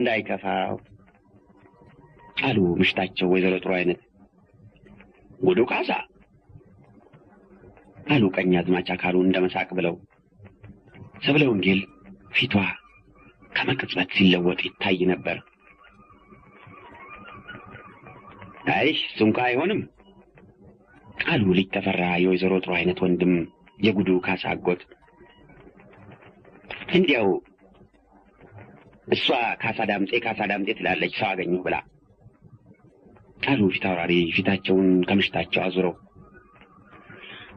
እንዳይከፋው አሉ ምሽታቸው ወይዘሮ ጥሩ አይነት። ጉዱ ካሳ አሉ ቀኛዝማች አካሉ እንደመሳቅ ብለው። ሰብለ ወንጌል ፊቷ ከመቅጽበት ሲለወጥ ይታይ ነበር። አይ እሱንካ አይሆንም አሉ ልጅ ተፈራ የወይዘሮ ጥሩ አይነት ወንድም የጉዱ ካሳ አጎት። እንዲያው እሷ ካሳ ዳምጤ ትላለች ሰው አገኘሁ ብላ አሉ ፊታውራሪ ፊታቸውን ከምሽታቸው አዙረው።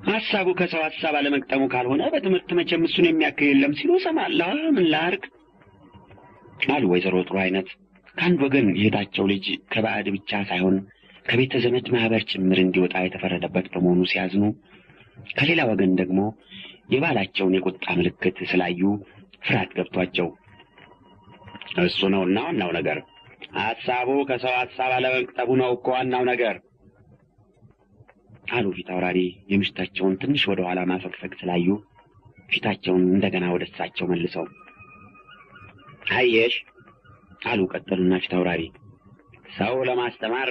ሐሳቡ ከሰው ሐሳብ አለመቅጠሙ ካልሆነ በትምህርት መቼም እሱን የሚያክል የለም ሲሉ ሰማለሁ። ምን ላርግ አሉ ወይዘሮ ጥሩ አይነት። ከአንድ ወገን የእህታቸው ልጅ ከባዕድ ብቻ ሳይሆን ከቤተ ዘመድ ማህበር ጭምር እንዲወጣ የተፈረደበት በመሆኑ ሲያዝኑ፣ ከሌላ ወገን ደግሞ የባላቸውን የቁጣ ምልክት ስላዩ ፍርሃት ገብቷቸው እሱ ነውና ዋናው ነገር ሐሳቡ ከሰው ሐሳብ አለመቅጠሙ ነው እኮ ዋናው ነገር አሉ ፊታውራሪ የምሽታቸውን ትንሽ ወደ ኋላ ማፈግፈግ ስላዩ ፊታቸውን እንደገና ወደ እሳቸው መልሰው። አየሽ አሉ ቀጠሉና ፊታውራሪ ሰው ለማስተማር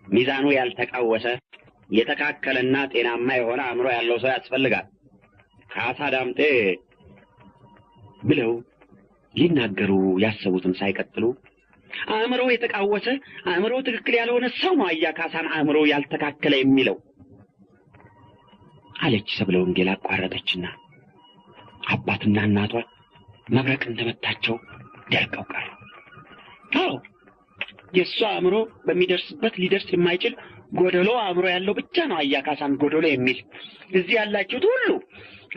ሚዛኑ ያልተቃወሰ የተካከለና ጤናማ የሆነ አእምሮ ያለው ሰው ያስፈልጋል። ካሳ ዳምጤ ብለው ሊናገሩ ያሰቡትን ሳይቀጥሉ አእምሮ የተቃወሰ አእምሮ ትክክል ያልሆነ ሰው ነው አያ ካሳን አእምሮ ያልተካከለ የሚለው አለች ሰብለ ወንጌል አቋረጠችና አባትና እናቷ መብረቅ እንደመታቸው ደርቀው ቀሩ። አዎ የእሷ አእምሮ በሚደርስበት ሊደርስ የማይችል ጎደሎ አእምሮ ያለው ብቻ ነው አያ ካሳን ጎደሎ የሚል። እዚህ ያላችሁት ሁሉ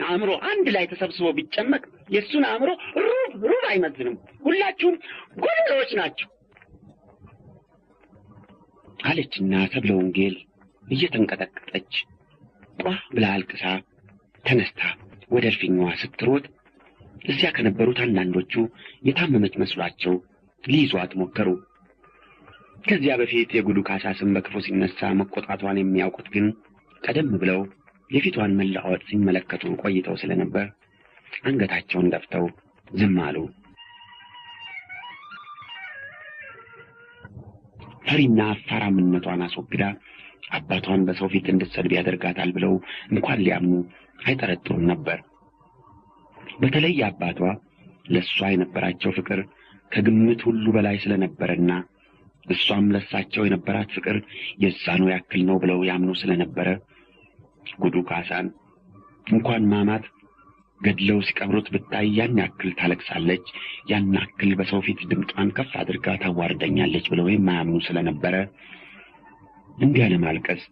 አእምሮ አንድ ላይ ተሰብስቦ ቢጨመቅ የእሱን አእምሮ ሩብ አይመዝንም። ሁላችሁም ጎደሎዎች ናቸው አለችና ሰብለ ወንጌል እየተንቀጠቀጠች ጧ ብላ አልቅሳ ተነስታ ወደ እልፍኛዋ ስትሮጥ እዚያ ከነበሩት አንዳንዶቹ የታመመች መስሏቸው ሊይዟት ሞከሩ። ከዚያ በፊት የጉዱ ካሳ ስም በክፉ ሲነሳ መቆጣቷን የሚያውቁት ግን ቀደም ብለው የፊቷን መለዋወጥ ሲመለከቱ ቆይተው ስለነበር አንገታቸውን ደፍተው ዝም አሉ። ፈሪና አፋራምነቷን አስወግዳ አባቷን በሰው ፊት እንድትሰድብ ያደርጋታል ብለው እንኳን ሊያምኑ አይጠረጥሩም ነበር። በተለይ አባቷ ለእሷ የነበራቸው ፍቅር ከግምት ሁሉ በላይ ስለነበረና እሷም ለሳቸው የነበራት ፍቅር የዛኑ ያክል ነው ብለው ያምኑ ስለነበረ ጉዱ ካሳን እንኳን ማማት ገድለው ሲቀብሩት ብታይ ያን ያክል ታለቅሳለች፣ ያን ያክል በሰው ፊት ድምጧን ከፍ አድርጋ ታዋርደኛለች ብለው የማያምኑ ስለነበረ እንዲያ ለማልቀስ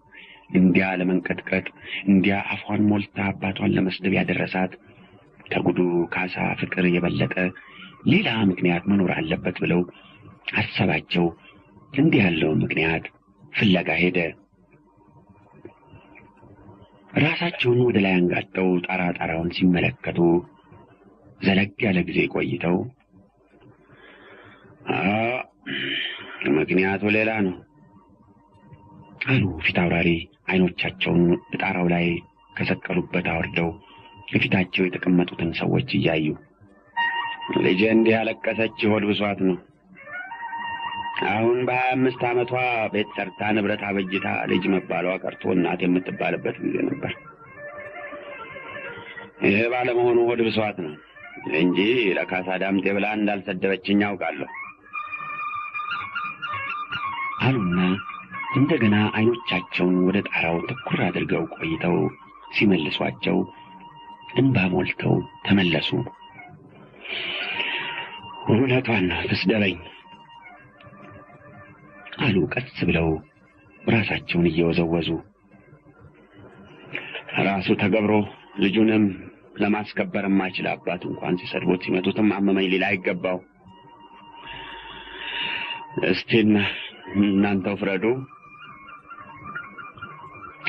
እንዲያ ለመንቀጥቀጥ እንዲያ አፏን ሞልታ አባቷን ለመስደብ ያደረሳት ከጉዱ ካሳ ፍቅር የበለጠ ሌላ ምክንያት መኖር አለበት ብለው ሐሳባቸው እንዲህ ያለውን ምክንያት ፍለጋ ሄደ። ራሳቸውን ወደ ላይ አንጋጠው ጣራውን ሲመለከቱ ዘለግ ያለ ጊዜ ቆይተው ምክንያቱ ሌላ ነው አሉ ፊታውራሪ አይኖቻቸውን ጣራው ላይ ከሰቀሉበት አወርደው በፊታቸው የተቀመጡትን ሰዎች እያዩ። ልጄ እንዲህ ያለቀሰች ሆድ ብሷት ነው። አሁን በ25 ዓመቷ ቤት ሰርታ ንብረት አበጅታ ልጅ መባሏ ቀርቶ እናት የምትባልበት ጊዜ ነበር። ይሄ ባለመሆኑ ሆድ ብሷት ነው እንጂ ለካሳ ዳምጤ ብላ እንዳልሰደበችኝ አውቃለሁ አሉና እንደገና አይኖቻቸውን ወደ ጣራው ትኩር አድርገው ቆይተው ሲመልሷቸው እንባ ሞልተው ተመለሱ። እውነቷን ነው ትስደበኝ አሉ ቀስ ብለው ራሳቸውን እየወዘወዙ። ራሱ ተገብሮ ልጁንም ለማስከበር የማይችል አባት እንኳን ሲሰድቡት ሲመቱትም አመመኝ ሊል አይገባው። እስቲ እናንተው ፍረዱ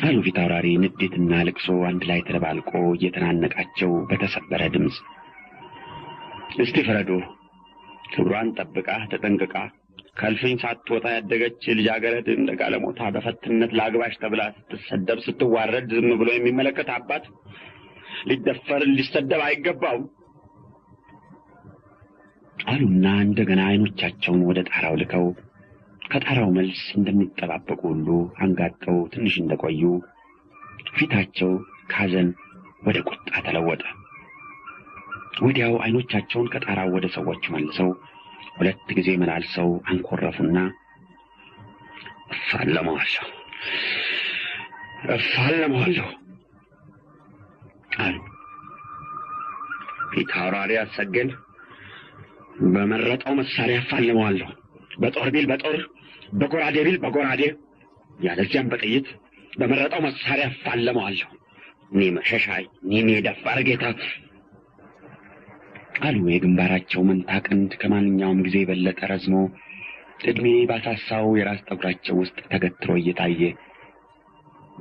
አሉ ፊታውራሪ ንዴትና ልቅሶ አንድ ላይ ተደባልቆ እየተናነቃቸው በተሰበረ ድምፅ። እስቲ ፍረዱ። ክብሯን ጠብቃ ተጠንቅቃ ከልፍኝ ሳትወጣ ያደገች ልጃገረድ እንደ ጋለሞታ በፈትነት ላግባሽ ተብላ ስትሰደብ ስትዋረድ ዝም ብሎ የሚመለከት አባት ሊደፈር ሊሰደብ አይገባውም አሉና እንደገና አይኖቻቸውን ወደ ጣራው ልከው ከጣራው መልስ እንደሚጠባበቁ ሁሉ አንጋጠው ትንሽ እንደቆዩ ፊታቸው ከሐዘን ወደ ቁጣ ተለወጠ። ወዲያው አይኖቻቸውን ከጣራው ወደ ሰዎቹ መልሰው 2 ጊዜ መላልሰው አንኮረፉና እፋለመዋለሁ አሉ። ፊታውራሪ አሰገድ በመረጠው መሳሪያ እፋለመዋለሁ። በጦር ቢል በጦር፣ በጎራዴ ቢል በጎራዴ፣ ያለዚያም በጥይት በመረጠው መሳሪያ እፋለመዋለሁ። እኔ መሸሻይ፣ እኔ ደፋር ጌታ አሉ። የግንባራቸው መንታ ቀንድ ከማንኛውም ጊዜ የበለጠ ረዝሞ ዕድሜ ባሳሳው የራስ ጠጉራቸው ውስጥ ተገትሮ እየታየ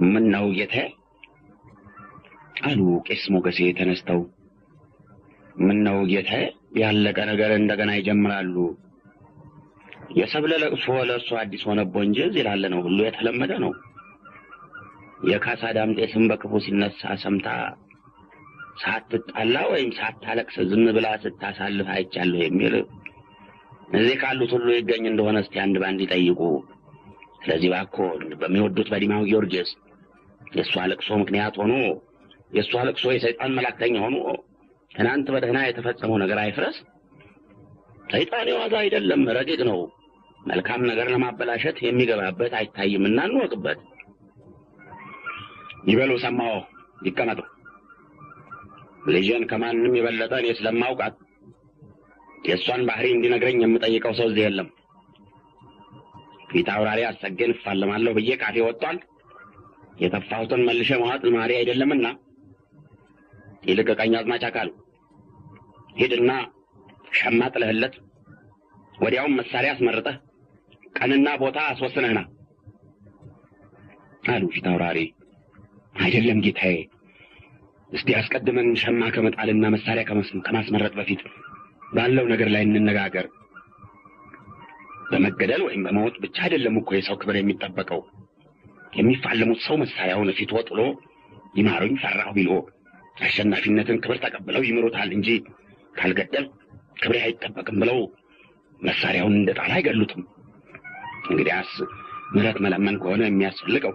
ምን ነው ጌታዬ አሉ ቄስ ሞገሴ ተነስተው። ምን ነው ጌታዬ ያለቀ ነገር እንደገና ይጀምራሉ? የሰብለ ለቅሶ ለእርሱ አዲስ ሆነቦ እንጂ እዚህ ላለ ነው ሁሉ የተለመደ ነው። የካሳ ዳምጤ ስም በክፉ ሲነሳ ሰምታ ሳትጣላ ወይም ሳታለቅስ ዝም ብላ ስታሳልፍ አይቻለሁ የሚል እዚህ ካሉት ሁሉ ይገኝ እንደሆነ እስቲ አንድ ባንድ ይጠይቁ። ስለዚህ እባክዎ በሚወዱት በዲማው ጊዮርጊስ የእሷ ለቅሶ ምክንያት ሆኖ የእሷ ለቅሶ የሰይጣን መላእክተኛ ሆኖ ትናንት በደህና የተፈጸመው ነገር አይፍረስ። ሰይጣን የዋዛ አይደለም፣ ረቂቅ ነው። መልካም ነገር ለማበላሸት የሚገባበት አይታይምና እንወቅበት። ይበሉ ሰማሁ፣ ይቀመጡ። ልጄን ከማንም የበለጠ እኔ ስለማውቃት የእሷን ባህሪ እንዲነግረኝ የምጠይቀው ሰው እዚህ የለም። ፊታውራሪ አሰገን እፋለማለሁ ብዬ ካፌ ወጥቷል። የተፋሁትን መልሼ መዋጥ ልማዴ አይደለምና ይልቅ ቀኛዝማች አካሉ ሂድና ሸማ ጥለህለት ወዲያውም መሳሪያ አስመርጠህ ቀንና ቦታ አስወስነህና አሉ ፊታውራሪ። አይደለም ጌታዬ፣ እስቲ አስቀድመን ሸማ ከመጣልና መሳሪያ ከማስመረጥ በፊት ባለው ነገር ላይ እንነጋገር። በመገደል ወይም በመሞት ብቻ አይደለም እኮ የሰው ክብር የሚጠበቀው። የሚፋለሙት ሰው መሳሪያውን ፊት ወጥሎ ይማሩኝ ፈራሁ ቢሎ አሸናፊነትን ክብር ተቀብለው ይምሩታል እንጂ ካልገደል ክብሬ አይጠበቅም ብለው መሳሪያውን እንደጣላ አይገሉትም። እንግዲያስ ምህረት መለመን ከሆነ የሚያስፈልገው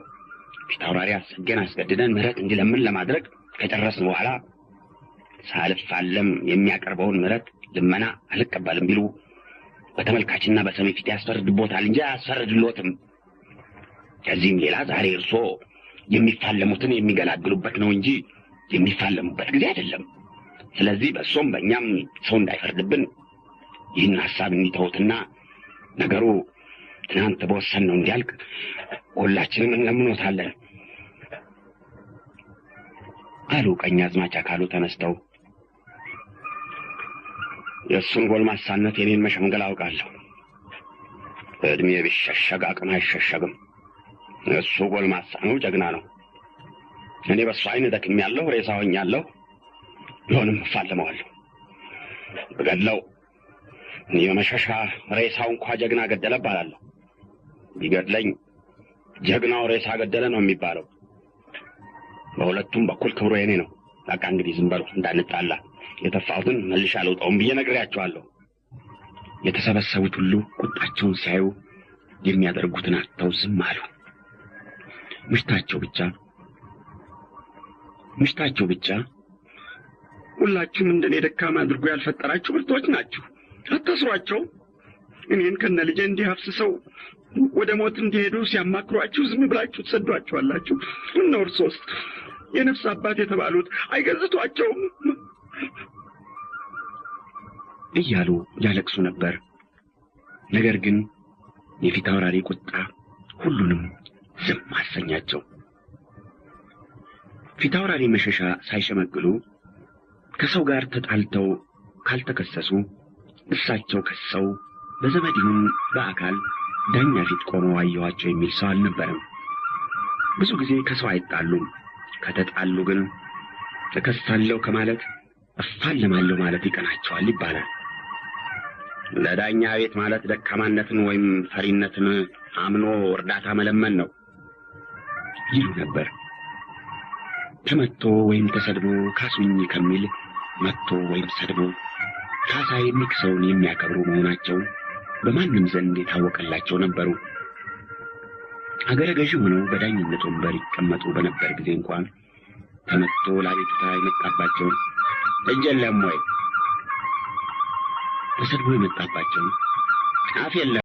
ፊታውራሪ አሰገን አስገድደን ምህረት እንዲለምን ለማድረግ ከጨረስን በኋላ ሳልፋለም የሚያቀርበውን ምህረት ልመና አልቀበልም ቢሉ በተመልካችና በሰሚ ፊት ያስፈርድቦታል እንጂ አያስፈርድሎትም። ከዚህም ሌላ ዛሬ እርሶ የሚፋለሙትን የሚገላግሉበት ነው እንጂ የሚፋለሙበት ጊዜ አይደለም። ስለዚህ በእርሶም በእኛም ሰው እንዳይፈርድብን ይህን ሐሳብ እንዲተውትና ነገሩ ትናንት በወሰን ነው እንዲያልቅ ሁላችንም እንለምኖታለን አሉ ቀኛዝማች አካሉ ተነስተው። የእሱን ጎልማሳነት የኔን መሸምገል አውቃለሁ። እድሜ ቢሸሸግ አቅም አይሸሸግም። እሱ ጎልማሳ ነው፣ ጀግና ነው። እኔ በእሱ አይን ደክሜያለሁ፣ ሬሳ ሆኛለሁ። ቢሆንም እፋለመዋለሁ። ብገድለው የመሸሻ ሬሳው እንኳ ጀግና ገደለ እባላለሁ። ቢገድለኝ ጀግናው ሬሳ ገደለ ነው የሚባለው። በሁለቱም በኩል ክብሩ የኔ ነው። በቃ እንግዲህ ዝም በሉ እንዳንጣላ። የተፋሁትን መልሼ አልወጣውም ብዬ ነግሬያቸዋለሁ። የተሰበሰቡት ሁሉ ቁጣቸውን ሲያዩ የሚያደርጉትን አጥተው ዝም አሉ። ምሽታቸው ብቻ ሁላችሁም እንደኔ ደካማ አድርጎ ያልፈጠራችሁ ብርቶች ናችሁ። አታስሯቸው። እኔን ከነ ልጄ እንዲህ አፍስሰው ወደ ሞት እንዲሄዱ ሲያማክሯችሁ ዝም ብላችሁ ትሰዷቸዋላችሁ። እነሆ እርሶስ የነፍስ አባት የተባሉት አይገዝቷቸውም እያሉ ያለቅሱ ነበር። ነገር ግን የፊታውራሪ ቁጣ ሁሉንም ዝም አሰኛቸው። ፊታውራሪ መሸሻ ሳይሸመግሉ ከሰው ጋር ተጣልተው ካልተከሰሱ እሳቸው ከሰው በዘመድ ይሁን በአካል ዳኛ ፊት ቆመው አየኋቸው የሚል ሰው አልነበረም። ብዙ ጊዜ ከሰው አይጣሉም። ከተጣሉ ግን እከሳለሁ ከማለት እፋለማለሁ ማለት ይቀናቸዋል ይባላል። ለዳኛ ቤት ማለት ደካማነትን ወይም ፈሪነትን አምኖ እርዳታ መለመን ነው ይሉ ነበር። ተመቶ ወይም ተሰድቦ ካሱኝ ከሚል መቶ ወይም ሰድቦ ካሳ የሚክሰውን የሚያከብሩ መሆናቸው በማንም ዘንድ የታወቀላቸው ነበሩ። አገረ ገዢ ሆነው በዳኝነት ወንበር ይቀመጡ በነበር ጊዜ እንኳን ተመቶ ለአቤቱታ የመጣባቸውን እጅ የለም ወይ ተሰድቦ የመጣባቸውን አፍ የለም